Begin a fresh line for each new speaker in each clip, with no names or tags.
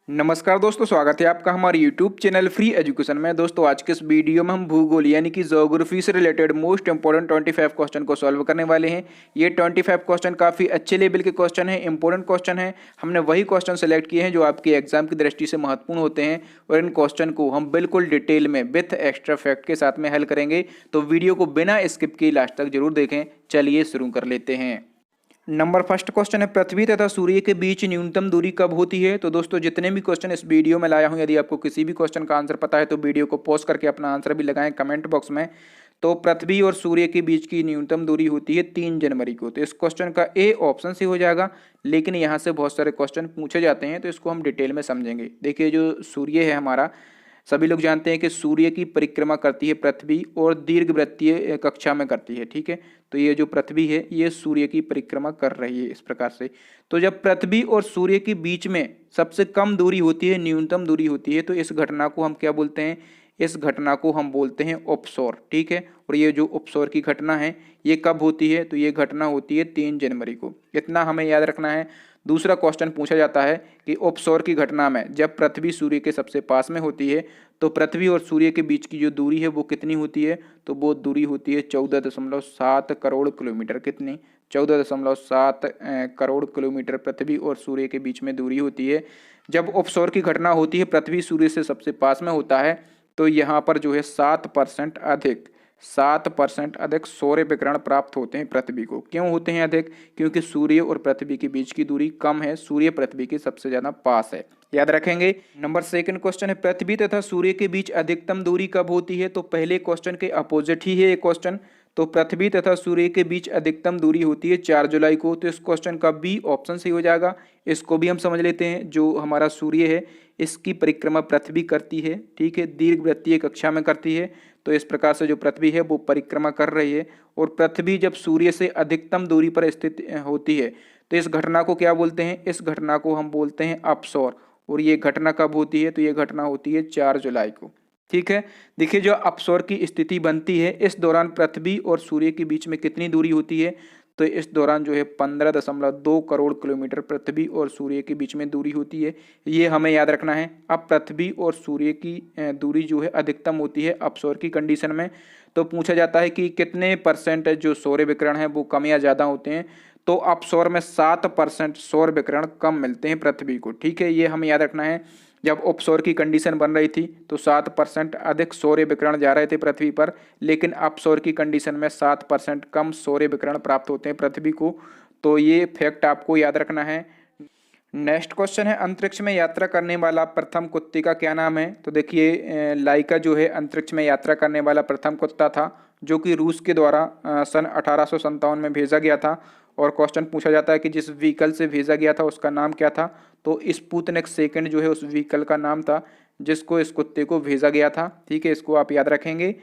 नमस्कार दोस्तों, स्वागत है आपका हमारे YouTube चैनल फ्री एजुकेशन में। दोस्तों आज के इस वीडियो में हम भूगोल यानी कि ज्योग्राफी से रिलेटेड मोस्ट इंपोर्टेंट 25 क्वेश्चन को सॉल्व करने वाले हैं। ये 25 क्वेश्चन काफ़ी अच्छे लेवल के क्वेश्चन हैं, इंपॉर्टेंट क्वेश्चन हैं। हमने वही क्वेश्चन सेलेक्ट किए हैं जो आपके एग्जाम की दृष्टि से महत्वपूर्ण होते हैं और इन क्वेश्चन को हम बिल्कुल डिटेल में विथ एक्स्ट्रा फैक्ट के साथ में हल करेंगे। तो वीडियो को बिना स्किप किए लास्ट तक जरूर देखें। चलिए शुरू कर लेते हैं। नंबर फर्स्ट क्वेश्चन है, पृथ्वी तथा सूर्य के बीच न्यूनतम दूरी कब होती है। तो दोस्तों जितने भी क्वेश्चन इस वीडियो में लाया हूं, यदि आपको किसी भी क्वेश्चन का आंसर पता है तो वीडियो को पॉज करके अपना आंसर भी लगाएं कमेंट बॉक्स में। तो पृथ्वी और सूर्य के बीच की न्यूनतम दूरी होती है 3 जनवरी को। तो इस क्वेश्चन का ए ऑप्शन से हो जाएगा, लेकिन यहाँ से बहुत सारे क्वेश्चन पूछे जाते हैं तो इसको हम डिटेल में समझेंगे। देखिए जो सूर्य है हमारा, सभी लोग जानते हैं कि सूर्य की परिक्रमा करती है पृथ्वी और दीर्घवृत्तीय कक्षा में करती है, ठीक है। तो ये जो पृथ्वी है ये सूर्य की परिक्रमा कर रही है इस प्रकार से। तो जब पृथ्वी और सूर्य के बीच में सबसे कम दूरी होती है, न्यूनतम दूरी होती है, तो इस घटना को हम क्या बोलते हैं? इस घटना को हम बोलते हैं उपसौर, ठीक है। और ये जो उपसौर की घटना है ये कब होती है? तो ये घटना होती है 3 जनवरी को। इतना हमें याद रखना है। दूसरा क्वेश्चन पूछा जाता है कि उपसौर की घटना में जब पृथ्वी सूर्य के सबसे पास में होती है तो पृथ्वी और सूर्य के बीच की जो दूरी है वो कितनी होती है? तो वो दूरी होती है 14.7 करोड़ किलोमीटर। कितनी? 14.7 करोड़ किलोमीटर पृथ्वी और सूर्य के बीच में दूरी होती है। जब उपसौर की घटना होती है, पृथ्वी सूर्य से सबसे पास में होता है, तो यहाँ पर जो है 7% अधिक सौर विकिरण प्राप्त होते हैं पृथ्वी को। क्यों होते हैं अधिक? क्योंकि सूर्य और पृथ्वी के बीच की दूरी कम है, सूर्य पृथ्वी के सबसे ज्यादा पास है, याद रखेंगे। नंबर सेकंड क्वेश्चन है, पृथ्वी तथा सूर्य के बीच अधिकतम दूरी कब होती है। तो पहले क्वेश्चन के अपोजिट ही है ये क्वेश्चन। तो पृथ्वी तथा सूर्य के बीच अधिकतम दूरी होती है 4 जुलाई को। तो इस क्वेश्चन का बी ऑप्शन सही हो जाएगा। इसको भी हम समझ लेते हैं। जो हमारा सूर्य है इसकी परिक्रमा पृथ्वी करती है, ठीक है, दीर्घवृत्तीय कक्षा में करती है। तो इस प्रकार से जो पृथ्वी है वो परिक्रमा कर रही है और पृथ्वी जब सूर्य से अधिकतम दूरी पर स्थित होती है तो इस घटना को क्या बोलते हैं? इस घटना को हम बोलते हैं अपसौर। और ये घटना कब होती है? तो ये घटना होती है 4 जुलाई को, ठीक है। देखिए जो अपसौर की स्थिति बनती है इस दौरान पृथ्वी और सूर्य के बीच में कितनी दूरी होती है? तो इस दौरान जो है 15.2 करोड़ किलोमीटर पृथ्वी और सूर्य के बीच में दूरी होती है। ये हमें याद रखना है। अब पृथ्वी और सूर्य की दूरी जो है अधिकतम होती है अपसौर की कंडीशन में। तो पूछा जाता है कि कितने परसेंट जो सौर विकिरण है वो कम या ज़्यादा होते हैं। तो अपसौर में 7% सौर विकिरण कम मिलते हैं पृथ्वी को, ठीक है। ये हमें याद रखना है। जब उपसौर की कंडीशन बन रही थी तो 7% अधिक सौर विकिरण जा रहे थे पृथ्वी पर, लेकिन अपसौर की कंडीशन में 7% कम सौर विकिरण प्राप्त होते हैं पृथ्वी को। तो ये फैक्ट आपको याद रखना है। नेक्स्ट क्वेश्चन है, अंतरिक्ष में यात्रा करने वाला प्रथम कुत्ते का क्या नाम है। तो देखिए लाइका जो है अंतरिक्ष में यात्रा करने वाला प्रथम कुत्ता था, जो कि रूस के द्वारा सन 1857 में भेजा गया था। और क्वेश्चन पूछा जाता है कि जिस व्हीकल से भेजा गया था उसका नाम क्या था। तो स्पुतनिक सेकंड जो है उस व्हीकल का नाम था जिसको इस कुत्ते को भेजा गया था, ठीक है। इसको आप याद रखेंगे।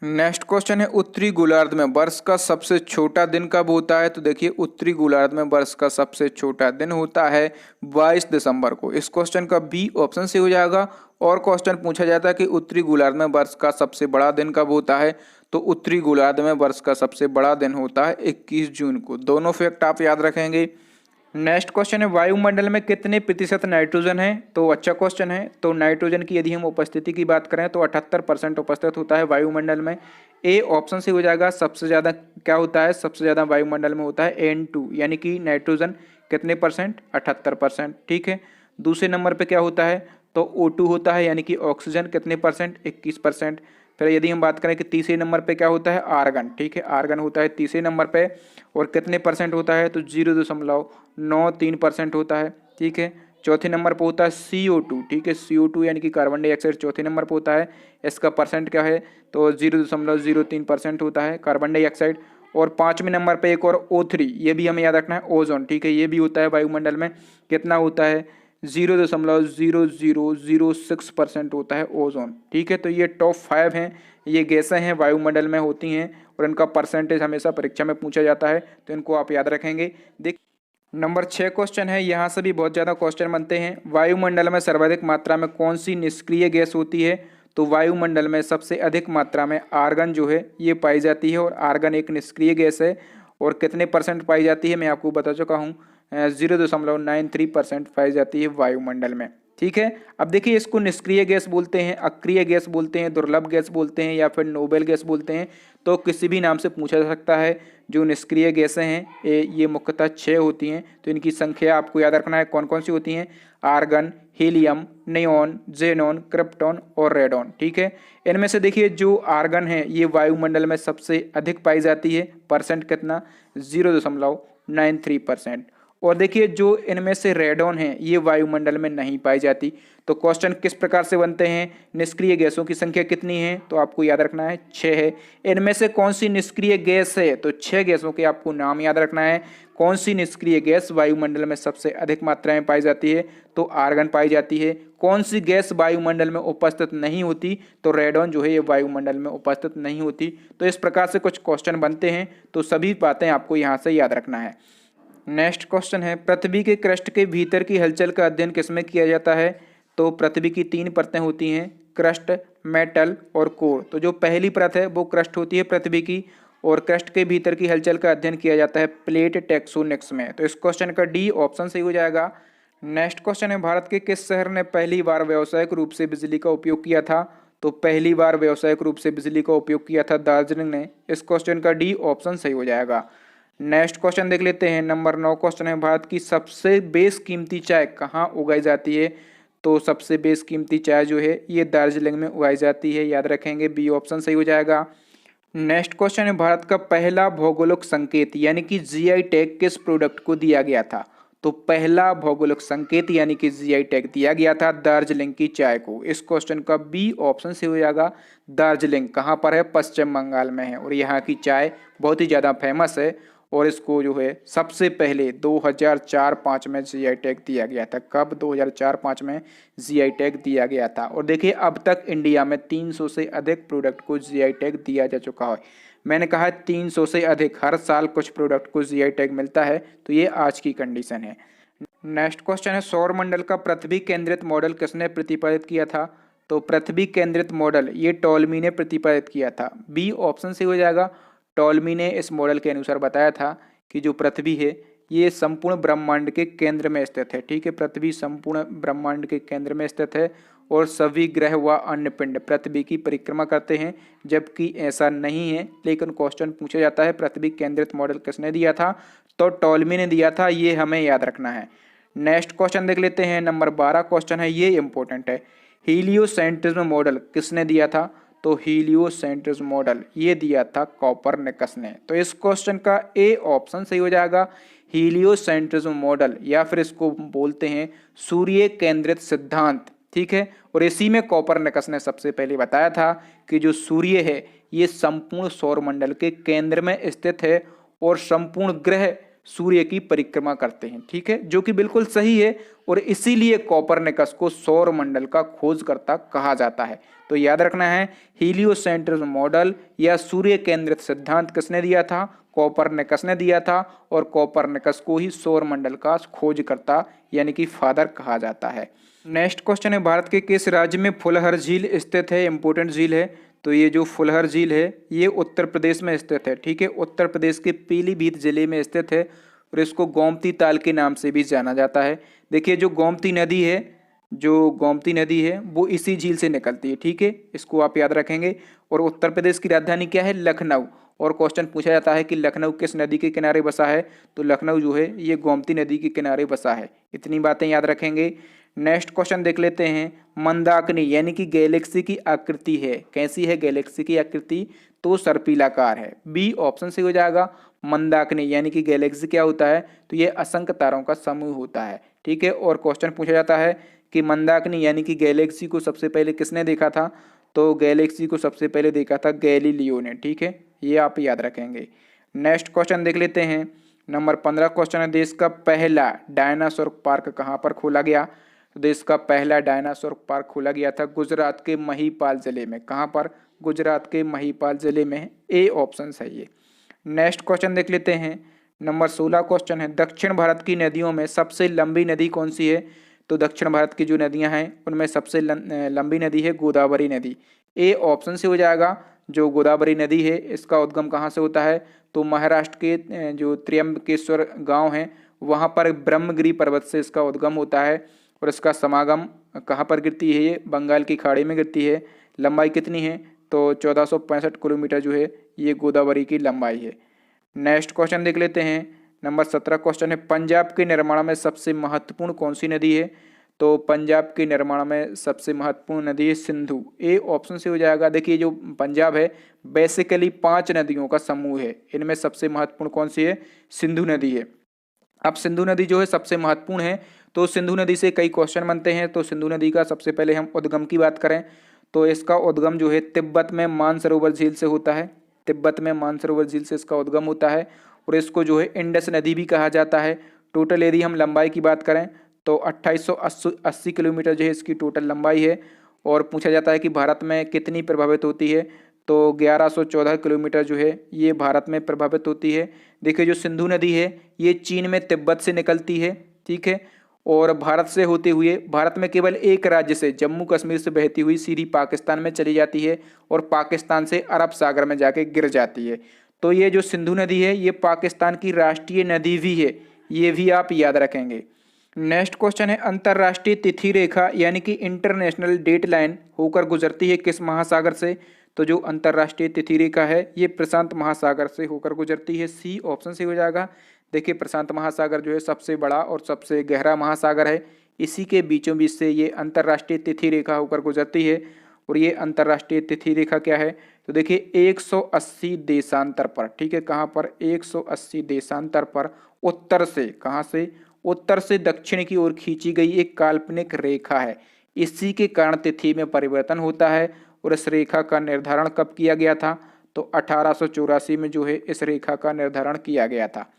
नेक्स्ट क्वेश्चन है, उत्तरी गोलार्ध में वर्ष का सबसे छोटा दिन कब होता है। तो देखिए उत्तरी गोलार्ध में वर्ष का सबसे छोटा दिन होता है 22 दिसंबर को। इस क्वेश्चन का बी ऑप्शन से हो जाएगा। और क्वेश्चन पूछा जाता है कि उत्तरी गोलार्ध में वर्ष का सबसे बड़ा दिन कब होता है। तो उत्तरी गोलार्ध में वर्ष का सबसे बड़ा दिन होता है 21 जून को। दोनों फैक्ट आप याद रखेंगे। नेक्स्ट क्वेश्चन है, वायुमंडल में कितने प्रतिशत नाइट्रोजन है। तो अच्छा क्वेश्चन है। तो नाइट्रोजन की यदि हम उपस्थिति की बात करें तो 78% उपस्थित होता है वायुमंडल में। ए ऑप्शन से हो जाएगा। सबसे ज़्यादा क्या होता है? सबसे ज़्यादा वायुमंडल में होता है N2 यानी कि नाइट्रोजन। कितने परसेंट? 78%, ठीक है। दूसरे नंबर पर क्या होता है? तो O2 होता है यानी कि ऑक्सीजन। कितने परसेंट? 21%। फिर यदि हम बात करें कि तीसरे नंबर पे क्या होता है? आर्गन, ठीक है। आर्गन होता है तीसरे नंबर पे और कितने परसेंट होता है? तो 0.93% होता है, ठीक है। चौथे नंबर पे होता है CO2, ठीक है। CO2 यानी कि कार्बन डाइऑक्साइड चौथे नंबर पे होता है। इसका परसेंट क्या है? तो 0.03% होता है कार्बन डाइऑक्साइड। और पाँचवें नंबर पे एक और O3, ये भी हमें याद रखना है, ओजोन, ठीक है। ये भी होता है वायुमंडल में। कितना होता है? 0.0006% होता है ओजोन, ठीक है। तो ये टॉप 5 हैं, ये गैसें हैं वायुमंडल में होती हैं और इनका परसेंटेज हमेशा परीक्षा में पूछा जाता है, तो इनको आप याद रखेंगे। देख नंबर 6 क्वेश्चन है, यहाँ से भी बहुत ज़्यादा क्वेश्चन बनते हैं। वायुमंडल में सर्वाधिक मात्रा में कौन सी निष्क्रिय गैस होती है। तो वायुमंडल में सबसे अधिक मात्रा में आर्गन जो है ये पाई जाती है और आर्गन एक निष्क्रिय गैस है। और कितने परसेंट पाई जाती है मैं आपको बता चुका हूँ, 0.93% पाई जाती है वायुमंडल में। ठीक है। अब देखिए इसको निष्क्रिय गैस बोलते हैं, अक्रिय गैस बोलते हैं, दुर्लभ गैस बोलते हैं या फिर नोबेल गैस बोलते हैं, तो किसी भी नाम से पूछा जा सकता है। जो निष्क्रिय गैसें हैं ये मुख्यतः 6 होती हैं, तो इनकी संख्या आपको याद रखना है कौन कौन सी होती हैं। Argon, helium, neon, xenon, krypton और रेडॉन। ठीक है। इनमें से देखिए जो आर्गन है ये वायुमंडल में सबसे अधिक पाई जाती है, परसेंट कितना 0.93%। और देखिए जो इनमें से रेडॉन है ये वायुमंडल में नहीं पाई जाती। तो क्वेश्चन किस प्रकार से बनते हैं, निष्क्रिय गैसों की संख्या कितनी है, तो आपको याद रखना है 6 है। इनमें से कौन सी निष्क्रिय गैस है, तो 6 गैसों के आपको नाम याद रखना है। कौन सी निष्क्रिय गैस वायुमंडल में सबसे अधिक मात्रा में पाई जाती है, तो आर्गन पाई जाती है। कौन सी गैस वायुमंडल में उपस्थित नहीं होती, तो रेडॉन जो है ये वायुमंडल में उपस्थित नहीं होती। तो इस प्रकार से कुछ क्वेश्चन बनते हैं, तो सभी बातें आपको यहाँ से याद रखना है। नेक्स्ट क्वेश्चन है, पृथ्वी के क्रस्ट के भीतर की हलचल का अध्ययन किसमें किया जाता है, तो पृथ्वी की 3 परतें होती हैं, क्रस्ट, मेटल और कोर। तो जो पहली परत है वो क्रस्ट होती है पृथ्वी की, और क्रस्ट के भीतर की हलचल का अध्ययन किया जाता है प्लेट टेक्टोनिक्स में। तो इस क्वेश्चन का डी ऑप्शन सही हो जाएगा। नेक्स्ट क्वेश्चन है, भारत के किस शहर ने पहली बार व्यावसायिक रूप से बिजली का उपयोग किया था, तो पहली बार व्यावसायिक रूप से बिजली का उपयोग किया था दार्जिलिंग ने। इस क्वेश्चन का डी ऑप्शन सही हो जाएगा। नेक्स्ट क्वेश्चन देख लेते हैं, नंबर 9 क्वेश्चन है, भारत की सबसे बेशकीमती चाय कहाँ उगाई जाती है, तो सबसे बेशकीमती चाय जो है ये दार्जिलिंग में उगाई जाती है, याद रखेंगे, बी ऑप्शन सही हो जाएगा। नेक्स्ट क्वेश्चन है, भारत का पहला भौगोलिक संकेत यानी कि जीआई टैग किस प्रोडक्ट को दिया गया था, तो पहला भौगोलिक संकेत यानी कि जीआई टैग दिया गया था दार्जिलिंग की चाय को। इस क्वेश्चन का बी ऑप्शन से हो जाएगा। दार्जिलिंग कहाँ पर है, पश्चिम बंगाल में है, और यहाँ की चाय बहुत ही ज़्यादा फेमस है, और इसको जो है सबसे पहले 2004-05 में जीआई टैग दिया गया था। कब, 2004-05 में जीआई टैग दिया गया था। और देखिए अब तक इंडिया में 300 से अधिक प्रोडक्ट को जीआई टैग दिया जा चुका है। मैंने कहा 300 से अधिक, हर साल कुछ प्रोडक्ट को जीआई टैग मिलता है, तो ये आज की कंडीशन है। नेक्स्ट क्वेश्चन है, सौर मंडल का पृथ्वी केंद्रित मॉडल किसने प्रतिपादित किया था, तो पृथ्वी केंद्रित मॉडल ये टॉलमी ने प्रतिपादित किया था। बी ऑप्शन से हो जाएगा। टॉलमी ने इस मॉडल के अनुसार बताया था कि जो पृथ्वी है ये संपूर्ण ब्रह्मांड के केंद्र में स्थित है। ठीक है, पृथ्वी संपूर्ण ब्रह्मांड के केंद्र में स्थित है, और सभी ग्रह व अन्य पिंड पृथ्वी की परिक्रमा करते हैं, जबकि ऐसा नहीं है। लेकिन क्वेश्चन पूछा जाता है पृथ्वी केंद्रित मॉडल किसने दिया था, तो टॉलमी ने दिया था, ये हमें याद रखना है। नेक्स्ट क्वेश्चन देख लेते हैं, नंबर 12 क्वेश्चन है, ये इंपॉर्टेंट है। हीलियोसेंट्रिज्म मॉडल किसने दिया था, तो हीलियोसेंट्रिज्म मॉडल ये दिया था कोपरनिकस ने। तो इस क्वेश्चन का ए ऑप्शन सही हो जाएगा। हीलियोसेंट्रिज्म मॉडल, या फिर इसको बोलते हैं सूर्य केंद्रित सिद्धांत। ठीक है, और इसी में कोपरनिकस ने सबसे पहले बताया था कि जो सूर्य है ये संपूर्ण सौरमंडल के केंद्र में स्थित है, और संपूर्ण ग्रह सूर्य की परिक्रमा करते हैं। ठीक है, जो कि बिल्कुल सही है, और इसीलिए कोपरनिकस को सौर मंडल का खोजकर्ता कहा जाता है। तो याद रखना है, हीलियोसेंट्रिज्म मॉडल या सूर्य केंद्रित सिद्धांत किसने दिया था, कोपरनिकस ने दिया था, और कोपरनिकस को ही सौर मंडल का खोजकर्ता यानी कि फादर कहा जाता है। नेक्स्ट क्वेश्चन है, भारत के किस राज्य में फुलहर झील स्थित है, इंपोर्टेंट झील है, तो ये जो फुलहर झील है ये उत्तर प्रदेश में स्थित है। ठीक है, उत्तर प्रदेश के पीलीभीत जिले में स्थित है, और इसको गोमती ताल के नाम से भी जाना जाता है। देखिए जो गोमती नदी है वो इसी झील से निकलती है। ठीक है, इसको आप याद रखेंगे। और उत्तर प्रदेश की राजधानी क्या है, लखनऊ, और क्वेश्चन पूछा जाता है कि लखनऊ किस नदी के किनारे बसा है, तो लखनऊ जो है ये गोमती नदी के किनारे बसा है। इतनी बातें याद रखेंगे। नेक्स्ट क्वेश्चन देख लेते हैं, मंदाकिनी यानी कि गैलेक्सी की आकृति है, कैसी है गैलेक्सी की आकृति, तो सर्पिलाकार है। बी ऑप्शन से हो जाएगा। मंदाकिनी यानी कि गैलेक्सी क्या होता है, तो ये असंख्य तारों का समूह होता है। ठीक है, और क्वेश्चन पूछा जाता है कि मंदाकिनी यानी कि गैलेक्सी को सबसे पहले किसने देखा था, तो गैलेक्सी को सबसे पहले देखा था गैलीलियो ने। ठीक है, ये आप याद रखेंगे। नेक्स्ट क्वेश्चन देख लेते हैं, नंबर 15 क्वेश्चन है, देश का पहला डायनासोर पार्क कहाँ पर खोला गया, तो देश का पहला डायनासोर पार्क खोला गया था गुजरात के महिपाल जिले में। कहाँ पर, गुजरात के महिपाल जिले में। ए ऑप्शन सही है। नेक्स्ट क्वेश्चन देख लेते हैं, नंबर 16 क्वेश्चन है, दक्षिण भारत की नदियों में सबसे लंबी नदी कौन सी है, तो दक्षिण भारत की जो नदियां हैं उनमें सबसे लंबी नदी है गोदावरी नदी। ए ऑप्शन से हो जाएगा। जो गोदावरी नदी है इसका उद्गम कहाँ से होता है, तो महाराष्ट्र के जो त्र्यंबकेश्वर गांव है वहाँ पर ब्रह्मगिरी पर्वत से इसका उद्गम होता है, और इसका समागम कहाँ पर गिरती है, ये बंगाल की खाड़ी में गिरती है। लंबाई कितनी है, तो 1465 किलोमीटर जो है ये गोदावरी की लंबाई है। नेक्स्ट क्वेश्चन देख लेते हैं। नंबर 17 क्वेश्चन है, पंजाब के निर्माण में सबसे महत्वपूर्ण कौन सी नदी है, तो पंजाब के निर्माण में सबसे महत्वपूर्ण नदी है सिंधु। ए ऑप्शन से हो जाएगा। देखिए जो पंजाब है बेसिकली 5 नदियों का समूह है, इनमें सबसे महत्वपूर्ण कौन सी है, सिंधु नदी है। अब सिंधु नदी जो है सबसे महत्वपूर्ण है, तो सिंधु नदी से कई क्वेश्चन बनते हैं। तो सिंधु नदी का सबसे पहले हम उद्गम की बात करें तो इसका उद्गम जो है तिब्बत में मानसरोवर झील से होता है। तिब्बत में मानसरोवर झील से इसका उद्गम होता है और इसको जो है इंडस नदी भी कहा जाता है। टोटल यदि हम लंबाई की बात करें तो 2880 किलोमीटर जो है इसकी टोटल लंबाई है। और पूछा जाता है कि भारत में कितनी प्रभावित होती है, तो 1114 किलोमीटर जो है ये भारत में प्रभावित होती है। देखिए जो सिंधु नदी है ये चीन में तिब्बत से निकलती है, ठीक है, और भारत से होते हुए भारत में केवल एक राज्य से जम्मू कश्मीर से बहती हुई सीधी पाकिस्तान में चली जाती है और पाकिस्तान से अरब सागर में जाके गिर जाती है। तो ये जो सिंधु नदी है ये पाकिस्तान की राष्ट्रीय नदी भी है, ये भी आप याद रखेंगे। नेक्स्ट क्वेश्चन है, अंतर्राष्ट्रीय तिथि रेखा यानी कि इंटरनेशनल डेट लाइन होकर गुजरती है किस महासागर से, तो जो अंतर्राष्ट्रीय तिथि रेखा है ये प्रशांत महासागर से होकर गुजरती है। सी ऑप्शन से हो जाएगा। देखिए प्रशांत महासागर जो है सबसे बड़ा और सबसे गहरा महासागर है, इसी के बीचों बीच से ये अंतर्राष्ट्रीय तिथि रेखा होकर गुजरती है। और ये अंतर्राष्ट्रीय तिथि रेखा क्या है, तो देखिए 180 देशांतर पर, ठीक है, कहाँ पर, 180 देशांतर पर उत्तर से, कहाँ से, उत्तर से दक्षिण की ओर खींची गई एक काल्पनिक रेखा है। इसी के कारण तिथि में परिवर्तन होता है। और इस रेखा का निर्धारण कब किया गया था, तो 1884 में जो है इस रेखा का निर्धारण किया गया था।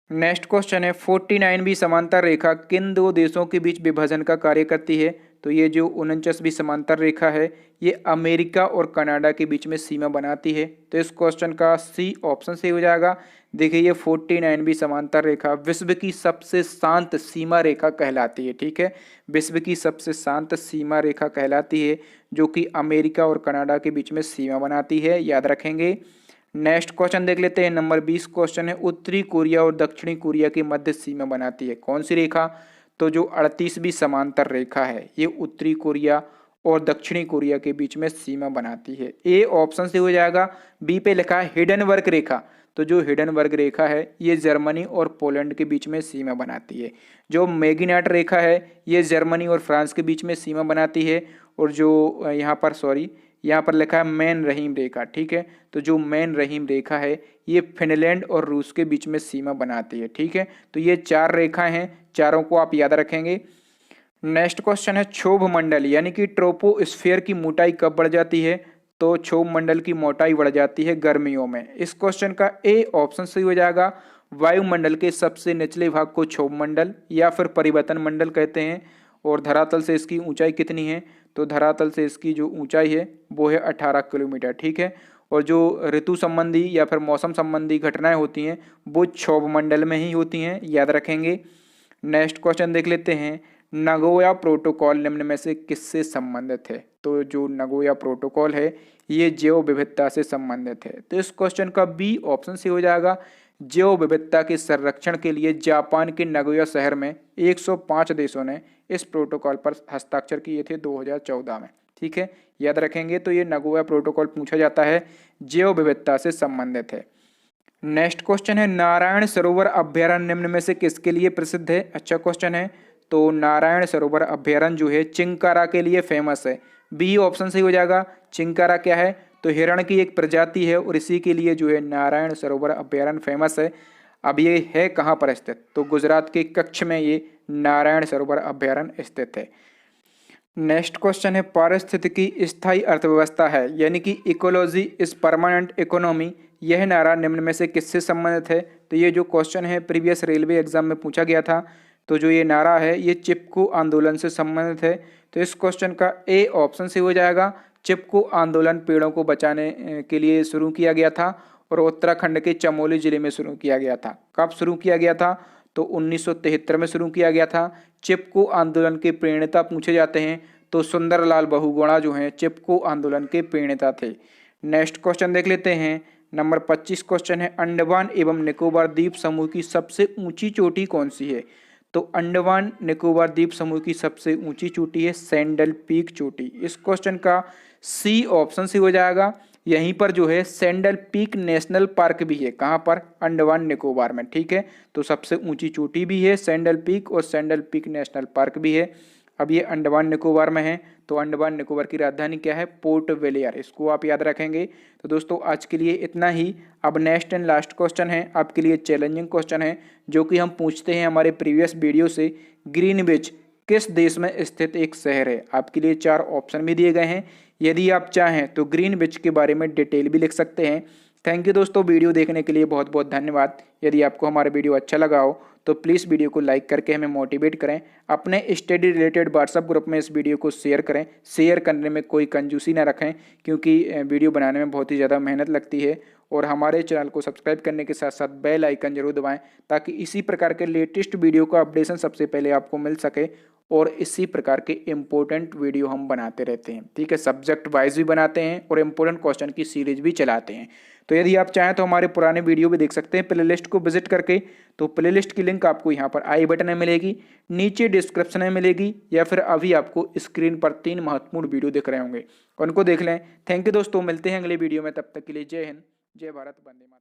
नेक्स्ट क्वेश्चन है, 49वीं समांतर रेखा किन दो देशों के बीच विभाजन का कार्य करती है, तो ये जो 49वीं समांतर रेखा है ये अमेरिका और कनाडा के बीच में सीमा बनाती है। तो इस क्वेश्चन का सी ऑप्शन से हो जाएगा। देखिए ये 49वीं समांतर रेखा विश्व की सबसे शांत सीमा रेखा कहलाती है, ठीक है, विश्व की सबसे शांत सीमा रेखा कहलाती है, जो कि अमेरिका और कनाडा के बीच में सीमा बनाती है, याद रखेंगे। नेक्स्ट क्वेश्चन देख लेते हैं। नंबर 20 क्वेश्चन है, उत्तरी कोरिया और दक्षिणी कोरिया के मध्य सीमा बनाती है कौन सी रेखा, तो जो 38वीं समांतर रेखा है ये उत्तरी कोरिया और दक्षिणी कोरिया के बीच में सीमा बनाती है। ए ऑप्शन से हो जाएगा। बी पे लिखा है हिडन वर्ग रेखा, तो जो हिडन वर्ग रेखा है ये जर्मनी और पोलैंड के बीच में सीमा बनाती है। जो मैगिनाट रेखा है ये जर्मनी और फ्रांस के बीच में सीमा बनाती है। और जो यहाँ पर लिखा है मैन रहीम रेखा, ठीक है, तो जो मैन रहीम रेखा है ये फिनलैंड और रूस के बीच में सीमा बनाती है, ठीक है। तो ये 4 रेखाएं हैं, चारों को आप याद रखेंगे। नेक्स्ट क्वेश्चन है, क्षोभ मंडल यानी कि ट्रोपोस्फियर की मोटाई कब बढ़ जाती है, तो क्षोभ मंडल की मोटाई बढ़ जाती है गर्मियों में। इस क्वेश्चन का ए ऑप्शन सही हो जाएगा। वायुमंडल के सबसे निचले भाग को क्षोभ मंडल या फिर परिवर्तन मंडल कहते हैं। और धरातल से इसकी ऊंचाई कितनी है, तो धरातल से इसकी जो ऊंचाई है वो है 18 किलोमीटर, ठीक है। और जो ऋतु संबंधी या फिर मौसम संबंधी घटनाएं होती हैं वो क्षोभ मंडल में ही होती हैं, याद रखेंगे। नेक्स्ट क्वेश्चन देख लेते हैं, नगोया प्रोटोकॉल निम्न में से किससे संबंधित है, तो जो नगोया प्रोटोकॉल है ये जैव विविधता से संबंधित है। तो इस क्वेश्चन का बी ऑप्शन से हो जाएगा। जैव विविधता के संरक्षण के लिए जापान के नगोया शहर में 105 देशों ने इस प्रोटोकॉल पर हस्ताक्षर किए थे 2014 में, ठीक है, याद रखेंगे। तो ये नगोया प्रोटोकॉल पूछा जाता है, जैव विविधता से संबंधित है। नेक्स्ट क्वेश्चन है, नारायण सरोवर अभ्यारण्य निम्न में से किसके लिए प्रसिद्ध है। अच्छा क्वेश्चन है। तो नारायण सरोवर अभ्यारण्य जो है चिंकारा के लिए फेमस है। बी ऑप्शन सही हो जाएगा। चिंकारा क्या है, तो हिरण की एक प्रजाति है और इसी के लिए जो है नारायण सरोवर अभ्यारण्य फेमस है। अब ये है कहाँ पर स्थित, तो गुजरात के कच्छ में ये नारायण सरोवर अभ्यारण्य स्थित है। नेक्स्ट क्वेश्चन है, पारिस्थितिकी स्थायी अर्थव्यवस्था है यानी कि इकोलॉजी इज परमानेंट इकोनॉमी, यह नारा निम्न में से किससे संबंधित है। तो ये जो क्वेश्चन है प्रीवियस रेलवे एग्जाम में पूछा गया था। तो जो ये नारा है ये चिपकू आंदोलन से संबंधित है। तो इस क्वेश्चन का ए ऑप्शन से हो जाएगा। चिपकू आंदोलन पेड़ों को बचाने के लिए शुरू किया गया था और उत्तराखंड के चमोली जिले में शुरू किया गया था। कब शुरू किया गया था, तो 1973 में शुरू किया गया था। चिपकू आंदोलन के प्रणेता पूछे जाते हैं तो सुंदरलाल बहुगुणा जो हैं चिपकू आंदोलन के प्रणेता थे। नेक्स्ट क्वेश्चन देख लेते हैं। नंबर 25 क्वेश्चन है, अंडमान एवं निकोबार द्वीप समूह की सबसे ऊंची चोटी कौन सी है। तो अंडमान निकोबार द्वीप समूह की सबसे ऊंची चोटी है सैंडल पीक चोटी। इस क्वेश्चन का सी ऑप्शन से हो जाएगा। यहीं पर जो है सैंडल पीक नेशनल पार्क भी है, कहाँ पर, अंडमान निकोबार में, ठीक है। तो सबसे ऊंची चोटी भी है सैंडल पीक और सैंडल पीक नेशनल पार्क भी है। अब ये अंडमान निकोबार में है, तो अंडमान निकोबार की राजधानी क्या है, पोर्ट ब्लेयर, इसको आप याद रखेंगे। तो दोस्तों आज के लिए इतना ही। अब नेक्स्ट एंड लास्ट क्वेश्चन है आपके लिए, चैलेंजिंग क्वेश्चन है जो कि हम पूछते हैं हमारे प्रीवियस वीडियो से। ग्रीनविच किस देश में स्थित एक शहर है? आपके लिए 4 ऑप्शन भी दिए गए हैं, यदि आप चाहें तो ग्रीनविच के बारे में डिटेल भी लिख सकते हैं। थैंक यू दोस्तों, वीडियो देखने के लिए बहुत बहुत धन्यवाद। यदि आपको हमारा वीडियो अच्छा लगा हो तो प्लीज़ वीडियो को लाइक करके हमें मोटिवेट करें। अपने स्टडी रिलेटेड व्हाट्सअप ग्रुप में इस वीडियो को शेयर करें। शेयर करने में कोई कंजूसी ना रखें, क्योंकि वीडियो बनाने में बहुत ही ज़्यादा मेहनत लगती है। और हमारे चैनल को सब्सक्राइब करने के साथ साथ बेल आइकन जरूर दबाएं, ताकि इसी प्रकार के लेटेस्ट वीडियो का अपडेशन सबसे पहले आपको मिल सके। और इसी प्रकार के इम्पोर्टेंट वीडियो हम बनाते रहते हैं, ठीक है। सब्जेक्ट वाइज भी बनाते हैं और इम्पोर्टेंट क्वेश्चन की सीरीज भी चलाते हैं। तो यदि आप चाहें तो हमारे पुराने वीडियो भी देख सकते हैं प्लेलिस्ट को विजिट करके। तो प्लेलिस्ट की लिंक आपको यहाँ पर आई बटन में मिलेगी, नीचे डिस्क्रिप्शन में मिलेगी, या फिर अभी आपको स्क्रीन पर 3 महत्वपूर्ण वीडियो दिख रहे होंगे, उनको देख लें। थैंक यू दोस्तों, मिलते हैं अगले वीडियो में, तब तक के लिए जय हिंद, जय भारत, वंदे मातरम।